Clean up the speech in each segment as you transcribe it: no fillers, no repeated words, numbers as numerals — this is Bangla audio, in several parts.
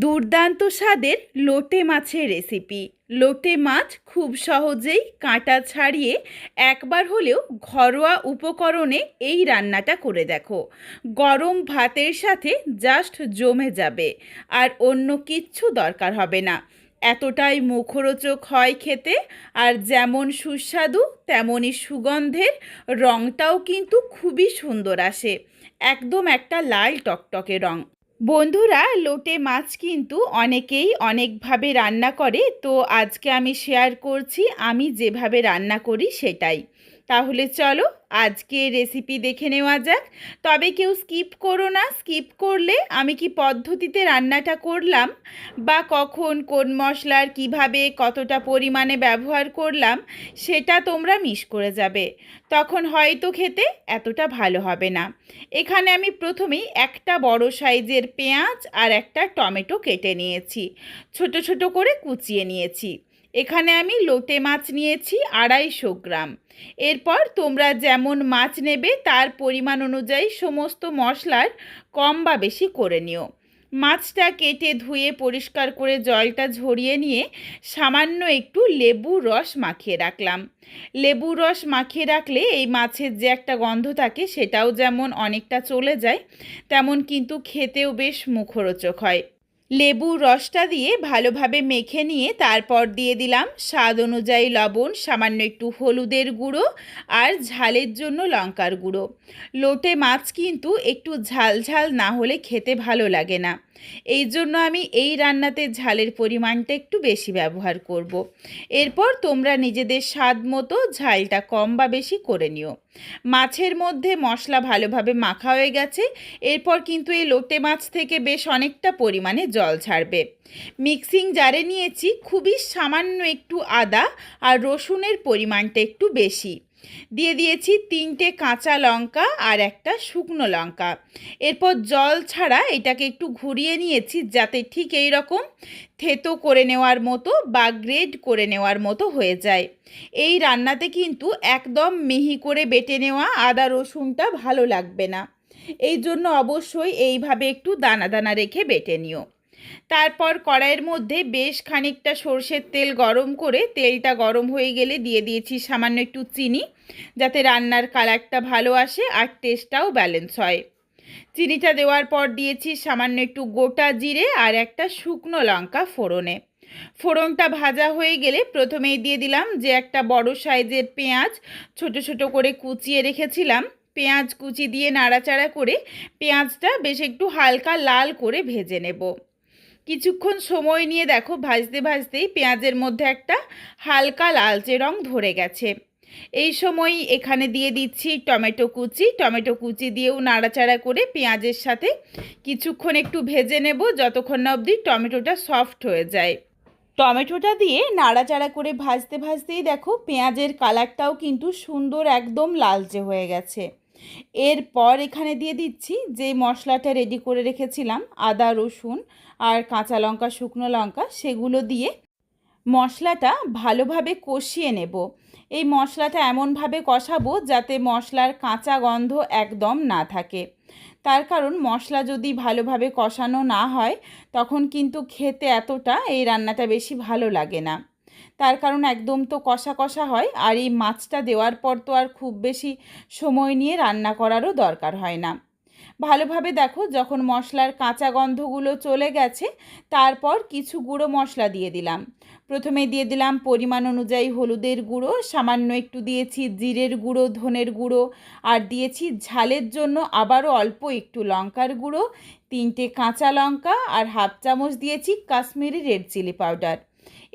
দুর্দান্ত স্বাদের লোটে মাছের রেসিপি। লোটে মাছ খুব সহজেই কাঁটা ছাড়িয়ে একবার হলেও ঘরোয়া উপকরণে এই রান্নাটা করে দেখো। গরম ভাতের সাথে জাস্ট জমে যাবে, আর অন্য কিচ্ছু দরকার হবে না। এতটাই মুখরোচক হয় খেতে, আর যেমন সুস্বাদু তেমনই সুগন্ধের। রঙটাও কিন্তু খুবই সুন্দর আসে, একদম একটা লাল টকটকে রঙ। বন্ধুরা, লোটে মাছ কিন্তু অনেকেই অনেকভাবে রান্না করে, তো আজকে আমি শেয়ার করছি আমি যেভাবে রান্না করি সেটাই। তাহলে চলো আজকে রেসিপি দেখে নেওয়া যাক। তবে কেউ স্কিপ করো না, স্কিপ করলে আমি কি পদ্ধতিতে রান্নাটা করলাম বা কখন কোন মশলার কিভাবে কতটা পরিমাণে ব্যবহার করলাম সেটা তোমরা মিস করে যাবে, তখন হয়তো খেতে এতটা ভালো হবে না। এখানে আমি প্রথমেই একটা বড় সাইজের পেঁয়াজ আর একটা টমেটো কেটে নিয়েছি, ছোট ছোট করে কুচিয়ে নিয়েছি। এখানে আমি লোটে মাছ নিয়েছি 250 গ্রাম। এরপর তোমরা যেমন মাছ নেবে তার পরিমাণ অনুযায়ী সমস্ত মশলার কম বা বেশি করে নিও। মাছটা কেটে ধুয়ে পরিষ্কার করে জলটা ঝরিয়ে নিয়ে সামান্য একটু লেবুর রস মাখিয়ে রাখলাম। লেবুর রস মাখিয়ে রাখলে এই মাছের যে একটা গন্ধ থাকে সেটাও যেমন অনেকটা চলে যায়, তেমন কিন্তু খেতেও বেশ মুখরোচক হয়। লেবুর রসটা দিয়ে ভালোভাবে মেখে নিয়ে তারপর দিয়ে দিলাম স্বাদ অনুযায়ী লবণ, সামান্য একটু হলুদের গুঁড়ো আর ঝালের জন্য লঙ্কার গুঁড়ো। লোটে মাছ কিন্তু একটু ঝাল ঝাল না হলে খেতে ভালো লাগে না, এই জন্য আমি এই রান্নাতে ঝালের পরিমাণটা একটু বেশি ব্যবহার করব। এরপর তোমরা নিজেদের স্বাদ মতো ঝালটা কম বা বেশি করে নিও। মাছের মধ্যে মশলা ভালোভাবে মাখা হয়ে গেছে। এরপর কিন্তু এই লোটে মাছ থেকে বেশ অনেকটা পরিমাণে জল ছাড়বে। মিক্সিং জারে নিয়েছি খুবই সামান্য একটু আদা আর রসুনের পরিমাণটা একটু বেশি। দিয়ে দিয়েছি 3টে কাঁচা লঙ্কা আর একটা শুকনো লঙ্কা। এরপর জল ছাড়া এটাকে একটু ঘুরিয়ে নিয়েছি যাতে ঠিক এই রকম থেতো করে নেওয়ার মতো বা গ্রেড করে নেওয়ার মতো হয়ে যায়। এই রান্নাতে কিন্তু একদম মিহি করে বেটে নেওয়া আদা রসুনটা ভালো লাগবে না, এই জন্য অবশ্যই এইভাবে একটু দানা দানা রেখে বেটে নিও। তারপর কড়াইয়ের মধ্যে বেশ খানিকটা সর্ষের তেল গরম করে তেলটা গরম হয়ে গেলে দিয়ে দিয়েছি সামান্য একটু চিনি, যাতে রান্নার কালারটা ভালো আসে আর টেস্টটাও ব্যালেন্স হয়। চিনিটা দেওয়ার পর দিয়েছি সামান্য একটু গোটা জিরে আর একটা শুকনো লঙ্কা ফোড়নে। ফোড়নটা ভাজা হয়ে গেলে প্রথমেই দিয়ে দিলাম যে একটা বড় সাইজের পেঁয়াজ ছোট ছোট করে কুচিয়ে রেখেছিলাম। পেঁয়াজ কুচি দিয়ে নাড়াচাড়া করে পেঁয়াজটা বেশ একটু হালকা লাল করে ভেজে নেব। কিছুক্ষণ সময় নিয়ে দেখো ভাজতে ভাজতেই পেঁয়াজের মধ্যে একটা হালকা লালচে রং ধরে গেছে। এই সময় এখানে দিয়ে দিচ্ছি টমেটো কুচি দিয়েও নাড়াচাড়া করে পেঁয়াজের সাথে কিছুক্ষণ একটু ভেজে নেব, যতক্ষণ না অবধি টমেটোটা সফট হয়ে যায়। টমেটোটা দিয়ে নাড়াচাড়া করে ভাজতে ভাজতেই দেখো পেঁয়াজের কালারটাও কিন্তু সুন্দর একদম লালচে হয়ে গেছে। এরপর এখানে দিয়ে দিচ্ছি যে মশলাটা রেডি করে রেখেছিলাম আদা রসুন আর কাঁচা লঙ্কা শুকনো লঙ্কা, সেগুলো দিয়ে মশলাটা ভালোভাবে কষিয়ে নেব। এই মশলাটা এমনভাবে কষাবো যাতে মশলার কাঁচা গন্ধ একদম না থাকে। তার কারণ মশলা যদি ভালোভাবে কষানো না হয় তখন কিন্তু খেতে এতটা এই রান্নাটা বেশি ভালো লাগে না। তার কারণ একদম তো কষা কষা হয়, আর এই মাছটা দেওয়ার পর তো আর খুব বেশি সময় নিয়ে রান্না করারও দরকার হয় না। ভালোভাবে দেখো যখন মশলার কাঁচা গন্ধগুলো চলে গেছে তারপর কিছু গুঁড়ো মশলা দিয়ে দিলাম। প্রথমে দিয়ে দিলাম পরিমাণ অনুযায়ী হলুদের গুঁড়ো, সামান্য একটু দিয়েছি জিরের গুঁড়ো, ধনের গুঁড়ো, আর দিয়েছি ঝালের জন্য আবারও অল্প একটু লঙ্কার গুঁড়ো, 3টে কাঁচা লঙ্কা আর হাফ চামচ দিয়েছি কাশ্মীরি রেড চিলি পাউডার।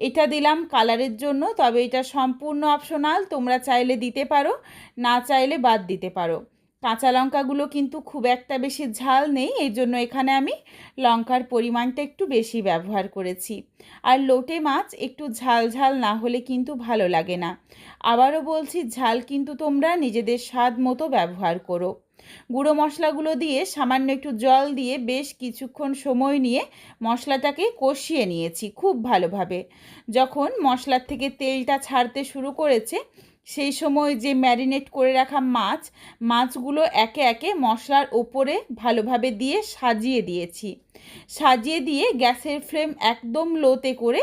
এটা দিলাম কালারের জন্য, তবে এটা সম্পূর্ণ অপশনাল, তোমরা চাইলে দিতে পারো, না চাইলে বাদ দিতে পারো। কাঁচা লঙ্কাগুলো কিন্তু খুব একটা বেশি ঝাল নেই, এই জন্য এখানে আমি লঙ্কার পরিমাণটা একটু বেশি ব্যবহার করেছি। আর লোটে মাছ একটু ঝাল ঝাল না হলে কিন্তু ভালো লাগে না। আবারও বলছি, ঝাল কিন্তু তোমরা নিজেদের স্বাদ মতো ব্যবহার করো। গুঁড়ো মশলাগুলো দিয়ে সামান্য একটু জল দিয়ে বেশ কিছুক্ষণ সময় নিয়ে মশলাটাকে কষিয়ে নিয়েছি খুব ভালোভাবে। যখন মশলার থেকে তেলটা ছাড়তে শুরু করেছে সেই সময় যে ম্যারিনেট করে রাখা মাছগুলো একে একে মশলার ওপরে ভালোভাবে দিয়ে সাজিয়ে দিয়েছি। সাজিয়ে দিয়ে গ্যাসের ফ্লেম একদম লোতে করে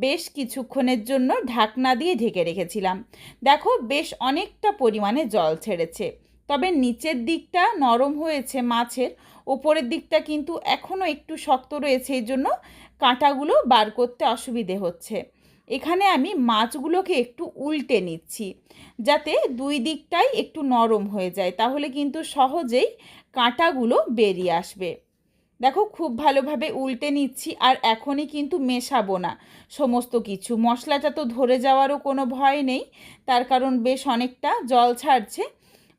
বেশ কিছুক্ষণের জন্য ঢাকনা দিয়ে ঢেকে রেখেছিলাম। দেখো বেশ অনেকটা পরিমাণে জল ছেড়েছে, তবে নিচের দিকটা নরম হয়েছে মাছের, ওপরের দিকটা কিন্তু এখনও একটু শক্ত রয়েছে, এই জন্য কাঁটাগুলো বার করতে অসুবিধে হচ্ছে। এখানে আমি মাছগুলোকে একটু উল্টে নিচ্ছি যাতে দুই দিকটাই একটু নরম হয়ে যায়, তাহলে কিন্তু সহজেই কাঁটাগুলো বেরিয়ে আসবে। দেখো খুব ভালোভাবে উল্টে নিচ্ছি, আর এখনই কিন্তু মেশাবো না সমস্ত কিছু। মশলাটা তো ধরে যাওয়ারও কোনো ভয় নেই, তার কারণ বেশ অনেকটা জল ছাড়ছে।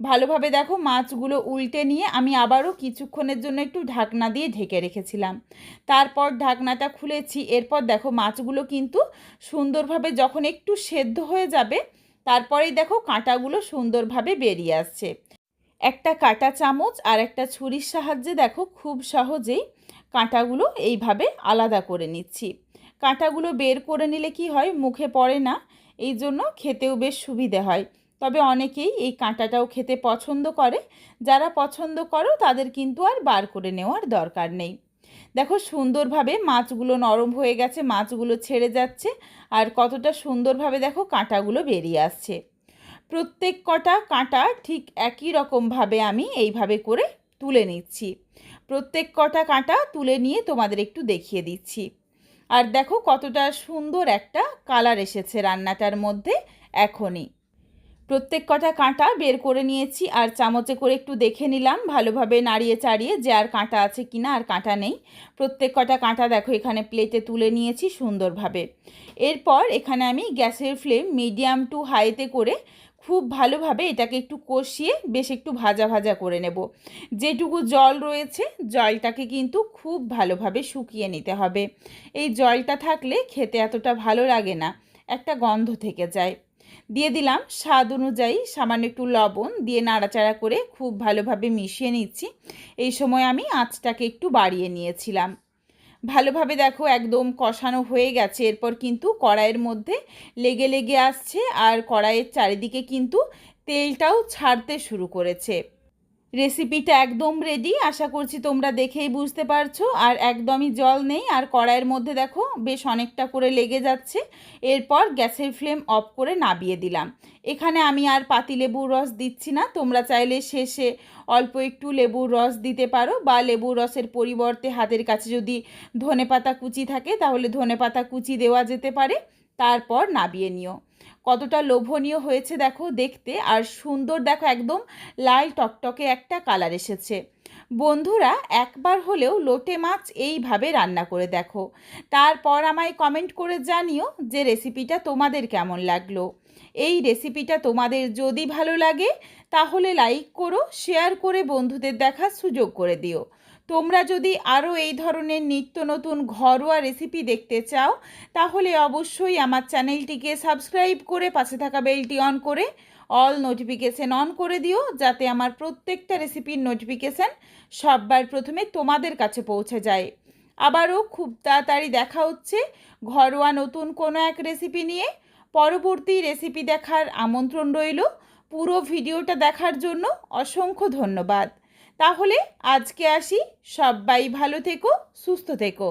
ভালোভাবে দেখো মাছগুলো উল্টে নিয়ে আমি আবারও কিছুক্ষণের জন্য একটু ঢাকনা দিয়ে ঢেকে রেখেছিলাম। তারপর ঢাকনাটা খুলেছি। এরপর দেখো মাছগুলো কিন্তু সুন্দরভাবে যখন একটু সেদ্ধ হয়ে যাবে, তারপরেই দেখো কাঁটাগুলো সুন্দরভাবে বেরিয়ে আসছে। একটা কাঁটা চামচ আর একটা ছুরির সাহায্যে দেখো খুব সহজেই কাঁটাগুলো এইভাবে আলাদা করে নিচ্ছি। কাঁটাগুলো বের করে নিলে কি হয়, মুখে পড়ে না, এই জন্য খেতেও বেশ সুবিধে হয়। তবে অনেকেই এই কাঁটাটাও খেতে পছন্দ করে, যারা পছন্দ করো তাদের কিন্তু আর বার করে নেওয়ার দরকার নেই। দেখো সুন্দরভাবে মাছগুলো নরম হয়ে গেছে, মাছগুলো ছেড়ে যাচ্ছে, আর কতটা সুন্দরভাবে দেখো কাঁটাগুলো বেরিয়ে আসছে। প্রত্যেক কটা কাঁটা ঠিক একই রকমভাবে আমি এইভাবে করে তুলে নিচ্ছি। প্রত্যেক কটা কাঁটা তুলে নিয়ে তোমাদের একটু দেখিয়ে দিচ্ছি। আর দেখো কতটা সুন্দর একটা কালার এসেছে রান্নাটার মধ্যে এখনই। প্রত্যেক কটা কাঁটা বের করে নিয়েছি, আর চামচে করে একটু দেখে নিলাম ভালোভাবে নাড়িয়ে চাড়িয়ে যে আর কাঁটা আছে কিনা, আর কাঁটা নেই। প্রত্যেক কটা কাঁটা দেখো এখানে প্লেটে তুলে নিয়েছি সুন্দরভাবে। এরপর এখানে আমি গ্যাসের ফ্লেম মিডিয়াম টু হাইতে করে খুব ভালোভাবে এটাকে একটু কষিয়ে বেশ একটু ভাজা ভাজা করে নেব। যেটুকু জল রয়েছে জলটাকে কিন্তু খুব ভালোভাবে শুকিয়ে নিতে হবে। এই জলটা থাকলে খেতে এতটা ভালো লাগে না, একটা গন্ধ থেকে যায়। দিয়ে দিলাম স্বাদ অনুযায়ী সামান্য একটু লবণ, দিয়ে নাড়াচাড়া করে খুব ভালোভাবে মিশিয়ে নিচ্ছি। এই সময় আমি আঁচটাকে একটু বাড়িয়ে নিয়েছিলাম। ভালোভাবে দেখো একদম কষানো হয়ে গেছে। এরপর কিন্তু কড়াইয়ের মধ্যে লেগে লেগে আসছে, আর কড়াইয়ের চারিদিকে কিন্তু তেলটাও ছাড়তে শুরু করেছে। রেসিপিটা একদম রেডি, আশা করছি তোমরা দেখেই বুঝতে পারছো। আর একদমই জল নেই, আর কড়াইয়ের মধ্যে দেখো বেশ অনেকটা করে লেগে যাচ্ছে। এরপর গ্যাসের ফ্লেম অফ করে নামিয়ে দিলাম। এখানে আমি আর পাতিলেবুর রস দিচ্ছি না, তোমরা চাইলে শেষে অল্প একটু লেবুর রস দিতে পারো, বা লেবুর রসের পরিবর্তে হাতের কাছে যদি ধনেপাতা কুচি থাকে তাহলে ধনেপাতা কুচি দেওয়া যেতে পারে। তারপর নামিয়ে নিও। কতটা লোভনীয় হয়েছে দেখো দেখতে, আর সুন্দর দেখো একদম লাল টকটকে একটা কালার এসেছে। বন্ধুরা একবার হলেও লোটে মাছ এইভাবে রান্না করে দেখো, তারপর আমায় কমেন্ট করে জানিও যে রেসিপিটা তোমাদের কেমন লাগলো। এই রেসিপিটা তোমাদের যদি ভালো লাগে তাহলে লাইক করো, শেয়ার করে বন্ধুদের দেখার সুযোগ করে দিও। তোমরা যদি আরও এই ধরনের নিত্য নতুন ঘরোয়া রেসিপি দেখতে চাও তাহলে অবশ্যই আমার চ্যানেলটিকে সাবস্ক্রাইব করে পাশে থাকা বেলটি অন করে অল নোটিফিকেশান অন করে দিও, যাতে আমার প্রত্যেকটা রেসিপির নোটিফিকেশান সবার প্রথমে তোমাদের কাছে পৌঁছে যায়। আবারও খুব তাড়াতাড়ি দেখা হচ্ছে ঘরোয়া নতুন কোনো এক রেসিপি নিয়ে। পরবর্তী রেসিপি দেখার আমন্ত্রণ রইল। পুরো ভিডিওটা দেখার জন্য অসংখ্য ধন্যবাদ। তাহলে আজকে আসি, সবাই ভালো থেকো, সুস্থ থেকো।